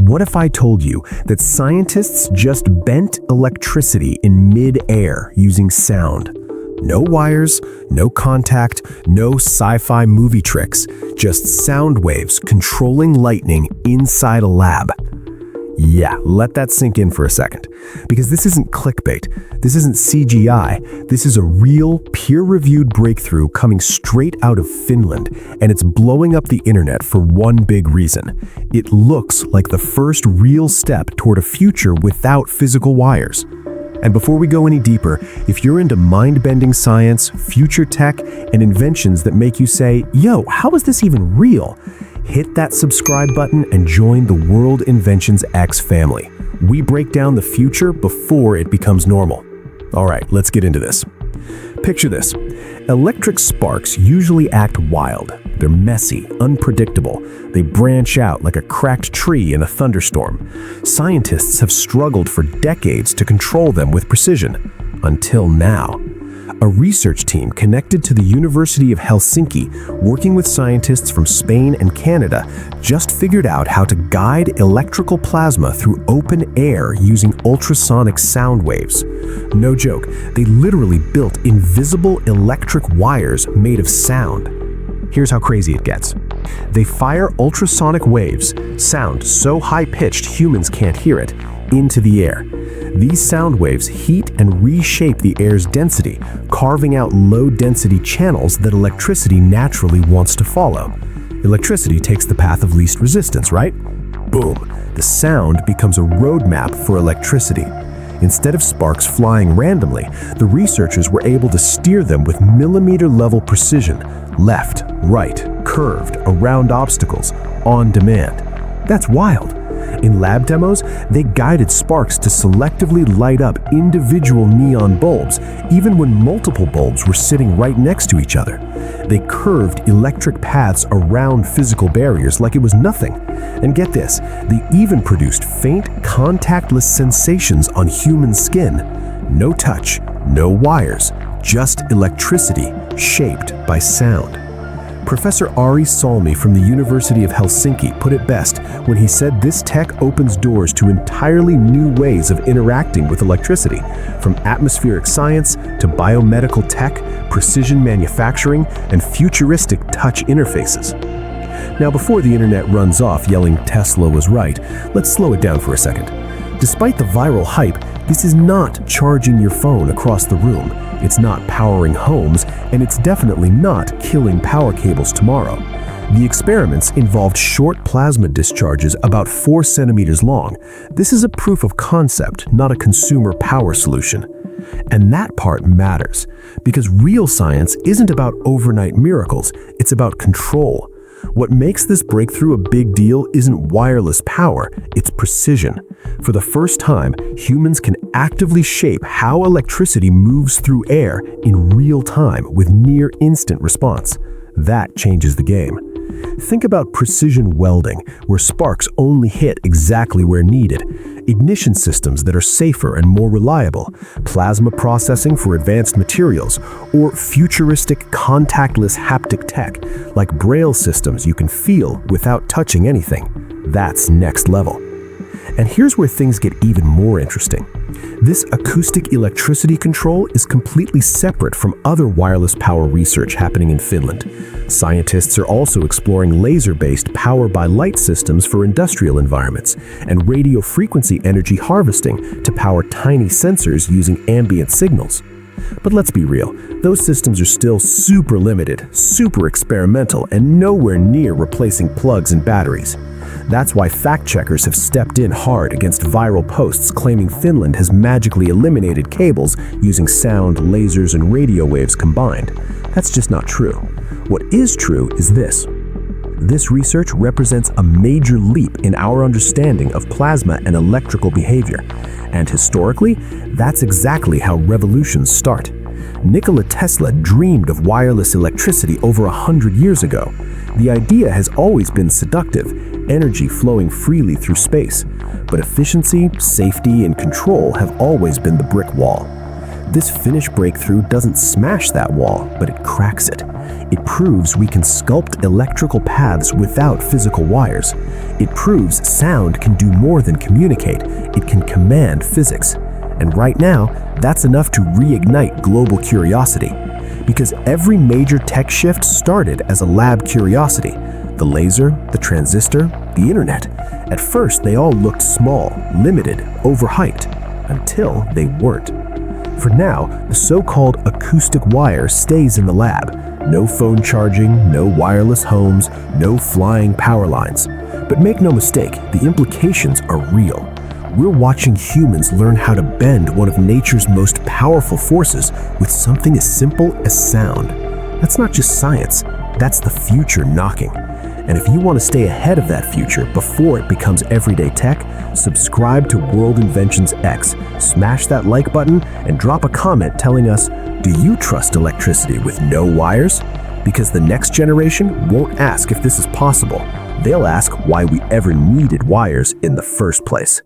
What if I told you that scientists just bent electricity in mid-air using sound? No wires, no contact, no sci-fi movie tricks, just sound waves controlling lightning inside a lab. Yeah, let that sink in for a second. Because this isn't clickbait, this isn't CGI, this is a real, peer-reviewed breakthrough coming straight out of Finland, and it's blowing up the internet for one big reason. It looks like the first real step toward a future without physical wires. And before we go any deeper, if you're into mind-bending science, future tech, and inventions that make you say, yo, how is this even real? Hit that subscribe button and join the World Inventions X family. We break down the future before it becomes normal. All right, let's get into this. Picture this. Electric sparks usually act wild. They're messy, unpredictable. They branch out like a cracked tree in a thunderstorm. Scientists have struggled for decades to control them with precision. Until now. A research team connected to the University of Helsinki, working with scientists from Spain and Canada, just figured out how to guide electrical plasma through open air using ultrasonic sound waves. No joke, they literally built invisible electric wires made of sound. Here's how crazy it gets. They fire ultrasonic waves, sound so high-pitched humans can't hear it, into the air. These sound waves heat and reshape the air's density, carving out low-density channels that electricity naturally wants to follow. Electricity takes the path of least resistance, right? Boom! The sound becomes a roadmap for electricity. Instead of sparks flying randomly, the researchers were able to steer them with millimeter-level precision, left, right, curved, around obstacles, on demand. That's wild. In lab demos, they guided sparks to selectively light up individual neon bulbs, even when multiple bulbs were sitting right next to each other. They curved electric paths around physical barriers like it was nothing. And get this, they even produced faint, contactless sensations on human skin. No touch, no wires, just electricity shaped by sound. Professor Ari Salmi from the University of Helsinki put it best when he said this tech opens doors to entirely new ways of interacting with electricity, from atmospheric science to biomedical tech, precision manufacturing, and futuristic touch interfaces. Now, before the internet runs off yelling Tesla was right, let's slow it down for a second. Despite the viral hype, this is not charging your phone across the room. It's not powering homes, and it's definitely not killing power cables tomorrow. The experiments involved short plasma discharges about 4 centimeters long. This is a proof of concept, not a consumer power solution. And that part matters, because real science isn't about overnight miracles, it's about control. What makes this breakthrough a big deal isn't wireless power, it's precision. For the first time, humans can actively shape how electricity moves through air in real time with near instant response. That changes the game. Think about precision welding, where sparks only hit exactly where needed, ignition systems that are safer and more reliable, plasma processing for advanced materials, or futuristic contactless haptic tech, like braille systems you can feel without touching anything. That's next level. And here's where things get even more interesting. This acoustic electricity control is completely separate from other wireless power research happening in Finland. Scientists are also exploring laser-based power-by-light systems for industrial environments and radio frequency energy harvesting to power tiny sensors using ambient signals. But let's be real, those systems are still super limited, super experimental, and nowhere near replacing plugs and batteries. That's why fact-checkers have stepped in hard against viral posts claiming Finland has magically eliminated cables using sound, lasers, and radio waves combined. That's just not true. What is true is this. This research represents a major leap in our understanding of plasma and electrical behavior. And historically, that's exactly how revolutions start. Nikola Tesla dreamed of wireless electricity over 100 years ago. The idea has always been seductive, energy flowing freely through space. But efficiency, safety, and control have always been the brick wall. This Finnish breakthrough doesn't smash that wall, but it cracks it. It proves we can sculpt electrical paths without physical wires. It proves sound can do more than communicate, it can command physics. And right now, that's enough to reignite global curiosity. Because every major tech shift started as a lab curiosity. The laser, the transistor, the internet. At first, they all looked small, limited, overhyped, until they weren't. For now, the so-called acoustic wire stays in the lab. No phone charging, no wireless homes, no flying power lines. But make no mistake, the implications are real. We're watching humans learn how to bend one of nature's most powerful forces with something as simple as sound. That's not just science, that's the future knocking. And if you want to stay ahead of that future before it becomes everyday tech, subscribe to World Inventions X, smash that like button, and drop a comment telling us, do you trust electricity with no wires? Because the next generation won't ask if this is possible. They'll ask why we ever needed wires in the first place.